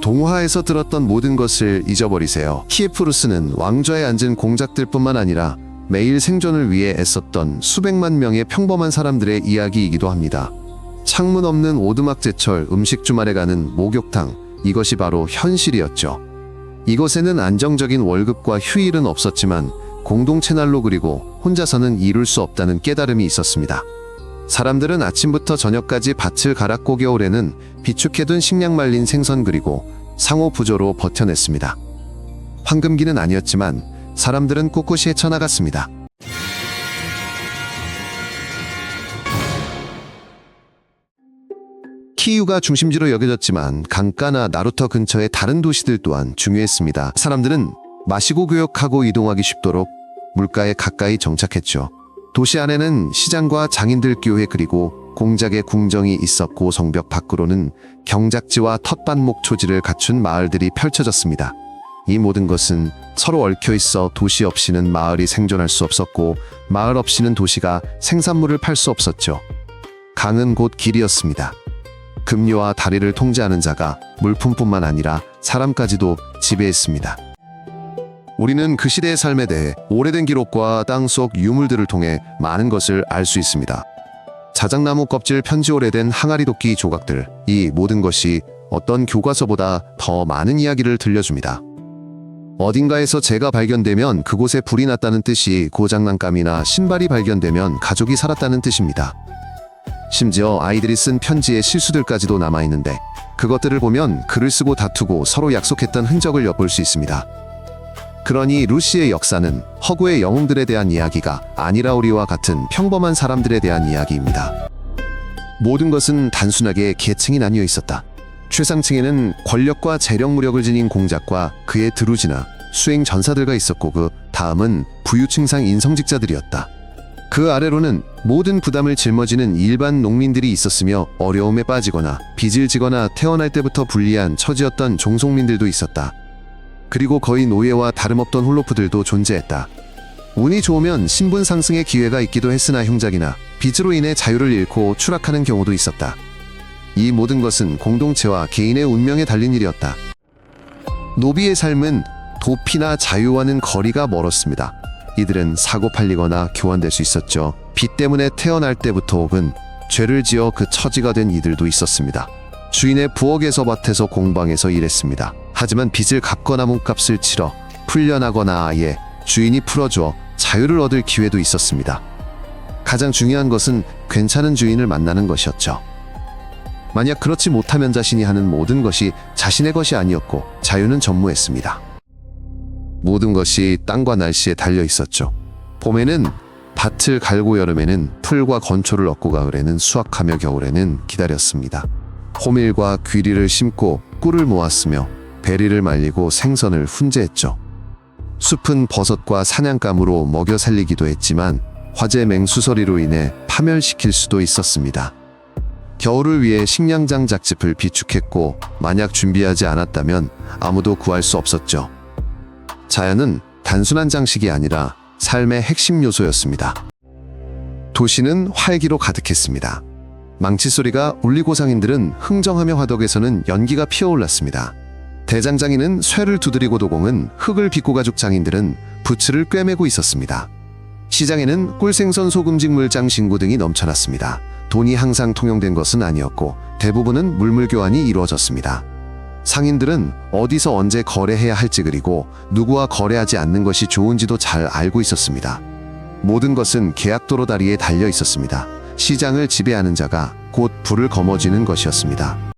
동화에서 들었던 모든 것을 잊어버리세요. 키에프루스는 왕좌에 앉은 공작들뿐만 아니라 매일 생존을 위해 애썼던 수백만 명의 평범한 사람들의 이야기이기도 합니다. 창문 없는 오두막제철 음식 주말에 가는 목욕탕, 이것이 바로 현실이었죠. 이곳에는 안정적인 월급과 휴일은 없었지만 공동체 난로 그리고 혼자서는 이룰 수 없다는 깨달음이 있었습니다. 사람들은 아침부터 저녁까지 밭을 갈았고 겨울에는 비축해둔 식량 말린 생선 그리고 상호 부조로 버텨냈습니다. 황금기는 아니었지만 사람들은 꿋꿋이 헤쳐나갔습니다. 키이우가 중심지로 여겨졌지만 강가나 나루터 근처의 다른 도시들 또한 중요했습니다. 사람들은 마시고 교역하고 이동하기 쉽도록 물가에 가까이 정착했죠. 도시 안에는 시장과 장인들 교회 그리고 공작의 궁정이 있었고 성벽 밖으로는 경작지와 텃밭목 초지를 갖춘 마을들이 펼쳐졌습니다. 이 모든 것은 서로 얽혀 있어 도시 없이는 마을이 생존할 수 없었고 마을 없이는 도시가 생산물을 팔 수 없었죠. 강은 곧 길이었습니다. 급류와 다리를 통제하는 자가 물품뿐만 아니라 사람까지도 지배했습니다. 우리는 그 시대의 삶에 대해 오래된 기록과 땅속 유물들을 통해 많은 것을 알 수 있습니다. 자작나무 껍질 편지 오래된 항아리 도끼 조각들, 이 모든 것이 어떤 교과서보다 더 많은 이야기를 들려줍니다. 어딘가에서 재가 발견되면 그곳에 불이 났다는 뜻이 고장난감이나 신발이 발견되면 가족이 살았다는 뜻입니다. 심지어 아이들이 쓴 편지의 실수들까지도 남아있는데 그것들을 보면 글을 쓰고 다투고 서로 약속했던 흔적을 엿볼 수 있습니다. 그러니 루시의 역사는 허구의 영웅들에 대한 이야기가 아니라 우리와 같은 평범한 사람들에 대한 이야기입니다. 모든 것은 단순하게 계층이 나뉘어 있었다. 최상층에는 권력과 재력 무력을 지닌 공작과 그의 드루지나 수행 전사들과 있었고 그 다음은 부유층상 인성직자들이었다. 그 아래로는 모든 부담을 짊어지는 일반 농민들이 있었으며 어려움에 빠지거나 빚을 지거나 태어날 때부터 불리한 처지였던 종속민들도 있었다. 그리고 거의 노예와 다름없던 홀로프들도 존재했다. 운이 좋으면 신분 상승의 기회가 있기도 했으나 흉작이나 빚으로 인해 자유를 잃고 추락하는 경우도 있었다. 이 모든 것은 공동체와 개인의 운명에 달린 일이었다. 노비의 삶은 도피나 자유와는 거리가 멀었습니다. 이들은 사고 팔리거나 교환될 수 있었죠. 빚 때문에 태어날 때부터 혹은 죄를 지어 그 처지가 된 이들도 있었습니다. 주인의 부엌에서 밭에서 공방에서 일했습니다. 하지만 빚을 갚거나 몸값을 치러 풀려나거나 아예 주인이 풀어주어 자유를 얻을 기회도 있었습니다. 가장 중요한 것은 괜찮은 주인을 만나는 것이었죠. 만약 그렇지 못하면 자신이 하는 모든 것이 자신의 것이 아니었고 자유는 전무했습니다. 모든 것이 땅과 날씨에 달려 있었죠. 봄에는 밭을 갈고 여름에는 풀과 건초를 얻고 가을에는 수확하며 겨울에는 기다렸습니다. 호밀과 귀리를 심고 꿀을 모았으며 베리를 말리고 생선을 훈제했죠. 숲은 버섯과 사냥감으로 먹여 살리기도 했지만 화재 맹수서리로 인해 파멸시킬 수도 있었습니다. 겨울을 위해 식량장 작집을 비축했고 만약 준비하지 않았다면 아무도 구할 수 없었죠. 자연은 단순한 장식이 아니라 삶의 핵심 요소였습니다. 도시는 활기로 가득했습니다. 망치 소리가 울리고 상인들은 흥정하며 화덕에서는 연기가 피어올랐습니다. 대장장이는 쇠를 두드리고 도공은 흙을 빚고 가죽 장인들은 부츠를 꿰매고 있었습니다. 시장에는 꿀생선 소금직 물장 신구 등이 넘쳐났습니다. 돈이 항상 통용된 것은 아니었고 대부분은 물물 교환이 이루어졌습니다. 상인들은 어디서 언제 거래해야 할지 그리고 누구와 거래하지 않는 것이 좋은지도 잘 알고 있었습니다. 모든 것은 계약도로 다리에 달려 있었습니다. 시장을 지배하는 자가 곧 불을 거머쥐는 것이었습니다.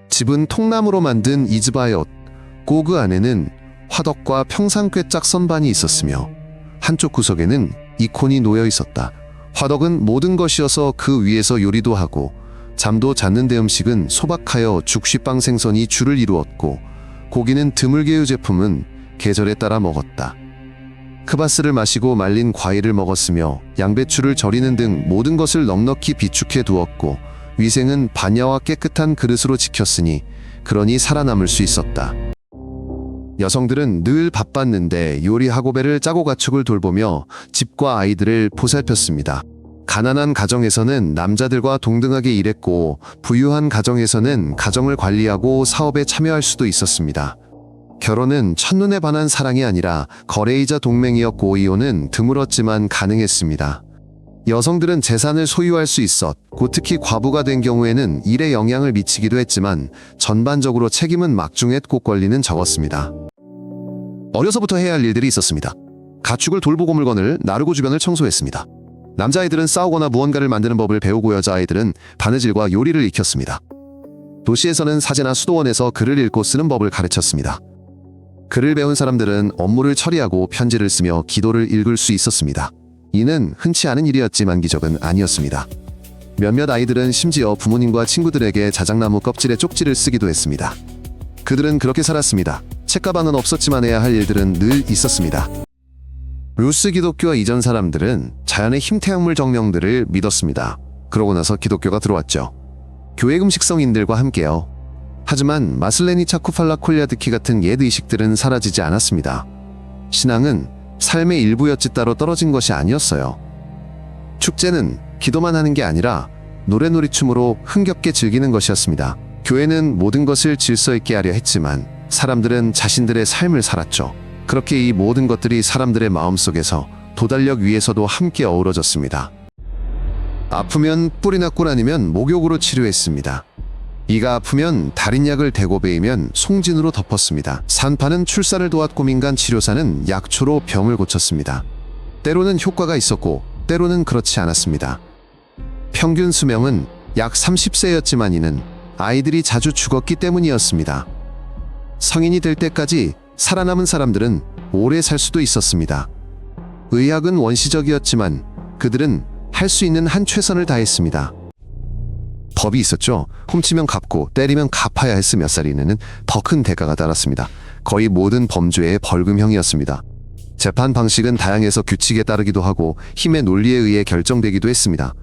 집은 통나무로 만든 이즈바이옷, 그 안에는 화덕과 평상꿰짝 선반이 있었으며 한쪽 구석에는 이콘이 놓여 있었다. 화덕은 모든 것이어서 그 위에서 요리도 하고 잠도 잤는데 음식은 소박하여 죽시빵 생선이 주를 이루었고 고기는 드물게유 제품은 계절에 따라 먹었다. 크바스를 마시고 말린 과일을 먹었으며 양배추를 절이는 등 모든 것을 넉넉히 비축해 두었고 위생은 반야와 깨끗한 그릇으로 지켰으니 그러니 살아남을 수 있었다. 여성들은 늘 바빴는데 요리하고 배를 짜고 가축을 돌보며 집과 아이들을 보살폈습니다. 가난한 가정에서는 남자들과 동등하게 일했고 부유한 가정에서는 가정을 관리하고 사업에 참여할 수도 있었습니다. 결혼은 첫눈에 반한 사랑이 아니라 거래이자 동맹이었고 이혼은 드물었지만 가능했습니다. 여성들은 재산을 소유할 수 있었고 특히 과부가 된 경우에는 일에 영향을 미치기도 했지만 전반적으로 책임은 막중했고 권리는 적었습니다. 어려서부터 해야 할 일들이 있었습니다. 가축을 돌보고 물건을 나르고 주변을 청소했습니다. 남자아이들은 싸우거나 무언가를 만드는 법을 배우고 여자아이들은 바느질과 요리를 익혔습니다. 도시에서는 사제나 수도원에서 글을 읽고 쓰는 법을 가르쳤습니다. 글을 배운 사람들은 업무를 처리하고 편지를 쓰며 기도를 읽을 수 있었습니다. 이는 흔치 않은 일이었지만 기적은 아니었습니다. 몇몇 아이들은 심지어 부모님과 친구들에게 자작나무 껍질에 쪽지를 쓰기도 했습니다. 그들은 그렇게 살았습니다. 책가방은 없었지만 해야 할 일들은 늘 있었습니다. 루스 기독교와 이전 사람들은 자연의 힘태양물 정령들을 믿었습니다. 그러고 나서 기독교가 들어왔죠. 교회 금식성인들과 함께요. 하지만 마슬레니차 쿠팔라콜리아드키 같은 옛 의식들은 사라지지 않았습니다. 신앙은 삶의 일부였지 따로 떨어진 것이 아니었어요. 축제는 기도만 하는 게 아니라 노래놀이춤으로 흥겹게 즐기는 것이었습니다. 교회는 모든 것을 질서 있게 하려 했지만 사람들은 자신들의 삶을 살았죠. 그렇게 이 모든 것들이 사람들의 마음속에서 도달력 위에서도 함께 어우러졌습니다. 아프면 뿌리나 꿀 아니면 목욕으로 치료했습니다. 이가 아프면 달인 약을 대고 베이면 송진으로 덮었습니다. 산파는 출산을 도왔고 민간 치료사는 약초로 병을 고쳤습니다. 때로는 효과가 있었고 때로는 그렇지 않았습니다. 평균 수명은 약 30세였지만 이는 아이들이 자주 죽었기 때문이었습니다. 성인이 될 때까지 살아남은 사람들은 오래 살 수도 있었습니다. 의학은 원시적이었지만 그들은 할 수 있는 한 최선을 다했습니다. 법이 있었죠. 훔치면 갚고 때리면 갚아야 했으 몇 살 이내는 더 큰 대가가 따랐습니다. 거의 모든 범죄의 벌금형이었습니다. 재판 방식은 다양해서 규칙에 따르기도 하고 힘의 논리에 의해 결정되기도 했습니다.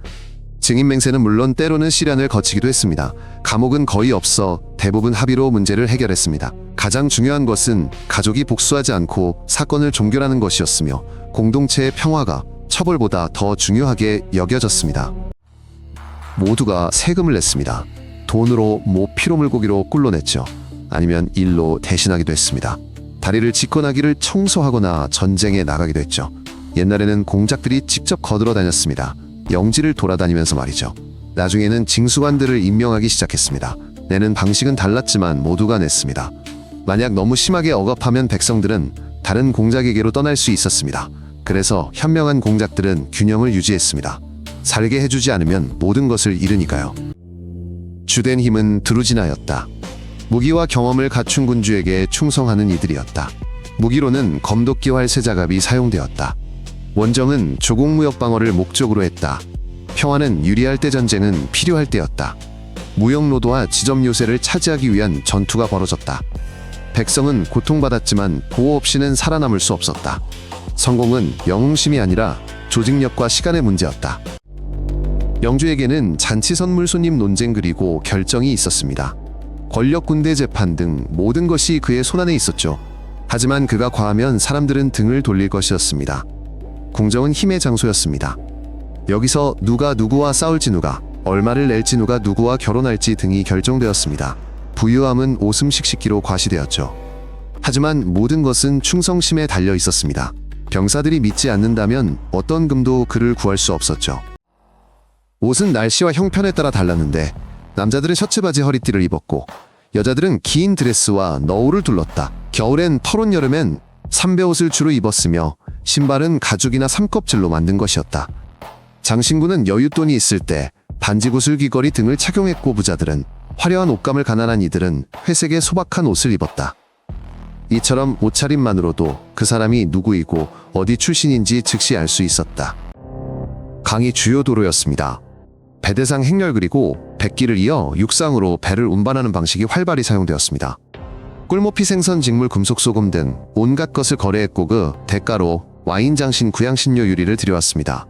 증인 맹세는 물론 때로는 시련을 거치기도 했습니다. 감옥은 거의 없어 대부분 합의로 문제를 해결했습니다. 가장 중요한 것은 가족이 복수하지 않고 사건을 종결하는 것이었으며 공동체의 평화가 처벌보다 더 중요하게 여겨졌습니다. 모두가 세금을 냈습니다. 돈으로 피로 물고기로 꿀로 냈죠. 아니면 일로 대신하기도 했습니다. 다리를 짚고나기를 청소하거나 전쟁에 나가기도 했죠. 옛날에는 공작들이 직접 거들어 다녔습니다. 영지를 돌아다니면서 말이죠. 나중에는 징수관들을 임명하기 시작했습니다. 내는 방식은 달랐지만 모두가 냈습니다. 만약 너무 심하게 억압하면 백성들은 다른 공작에게로 떠날 수 있었습니다. 그래서 현명한 공작들은 균형을 유지했습니다. 살게 해주지 않으면 모든 것을 잃으니까요. 주된 힘은 드루지나였다. 무기와 경험을 갖춘 군주에게 충성하는 이들이었다. 무기로는 검도끼 활세자갑이 사용되었다. 원정은 조공무역 방어를 목적으로 했다. 평화는 유리할 때, 전쟁은 필요할 때였다. 무역로도와 지점 요새를 차지하기 위한 전투가 벌어졌다. 백성은 고통받았지만 보호 없이는 살아남을 수 없었다. 성공은 영웅심이 아니라 조직력과 시간의 문제였다. 영주에게는 잔치 선물 손님 논쟁 그리고 결정이 있었습니다. 권력 군대 재판 등 모든 것이 그의 손안에 있었죠. 하지만 그가 과하면 사람들은 등을 돌릴 것이었습니다. 궁정은 힘의 장소였습니다. 여기서 누가 누구와 싸울지, 누가 얼마를 낼지, 누가 누구와 결혼할지 등이 결정되었습니다. 부유함은 오슴 씩씩기로 과시되었죠. 하지만 모든 것은 충성심에 달려 있었습니다. 병사들이 믿지 않는다면 어떤 금도 그를 구할 수 없었죠. 옷은 날씨와 형편에 따라 달랐는데 남자들은 셔츠 바지 허리띠를 입었고 여자들은 긴 드레스와 너울을 둘렀다. 겨울엔 털옷, 여름엔 삼배옷을 주로 입었으며 신발은 가죽이나 삼껍질로 만든 것이었다. 장신구는 여윳돈이 있을 때 반지구슬, 귀걸이 등을 착용했고 부자들은 화려한 옷감을, 가난한 이들은 회색의 소박한 옷을 입었다. 이처럼 옷차림만으로도 그 사람이 누구이고 어디 출신인지 즉시 알 수 있었다. 강이 주요 도로였습니다. 배대상 행렬 그리고 백길을 이어 육상으로 배를 운반하는 방식이 활발히 사용되었습니다. 꿀모피, 생선, 직물, 금속, 소금 등 온갖 것을 거래했고 그 대가로 와인, 장신, 구양신료, 유리를 들여왔습니다.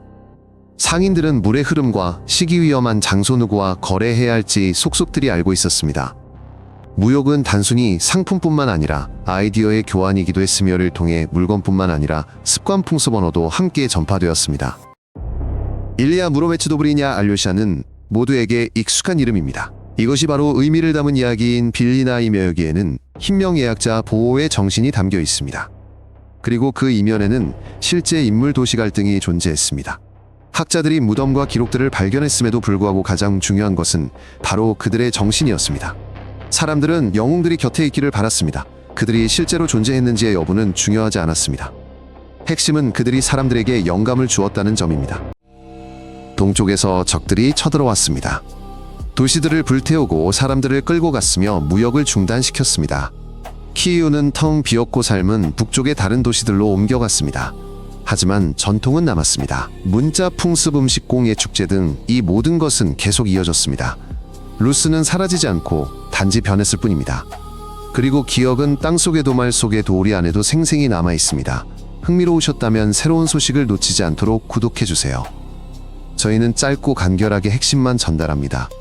상인들은 물의 흐름과 시기 위험한 장소, 누구와 거래해야 할지 속속들이 알고 있었습니다. 무역은 단순히 상품뿐만 아니라 아이디어의 교환이기도 했으며를 통해 물건뿐만 아니라 습관, 풍습, 언어도 함께 전파되었습니다. 일리아 무로메츠도브리냐 알료샤는 모두에게 익숙한 이름입니다. 이것이 바로 의미를 담은 이야기인 빌리나이며 여기에는 hin명예약자 보호의 정신이 담겨 있습니다. 그리고 그 이면에는 실제 인물 도시 갈등이 존재했습니다. 학자들이 무덤과 기록들을 발견했음에도 불구하고 가장 중요한 것은 바로 그들의 정신이었습니다. 사람들은 영웅들이 곁에 있기를 바랐습니다. 그들이 실제로 존재했는지의 여부는 중요하지 않았습니다. 핵심은 그들이 사람들에게 영감을 주었다는 점입니다. 동쪽에서 적들이 쳐들어왔습니다. 도시들을 불태우고 사람들을 끌고 갔으며 무역을 중단시켰습니다. 키이우는 텅 비었고 삶은 북쪽의 다른 도시들로 옮겨갔습니다. 하지만 전통은 남았습니다. 문자, 풍습, 음식, 공예, 축제 등 이 모든 것은 계속 이어졌습니다. 루스는 사라지지 않고 단지 변했을 뿐입니다. 그리고 기억은 땅속의 도말 속의 도리 안에도 생생히 남아 있습니다. 흥미로우셨다면 새로운 소식을 놓치지 않도록 구독해주세요. 저희는 짧고 간결하게 핵심만 전달합니다.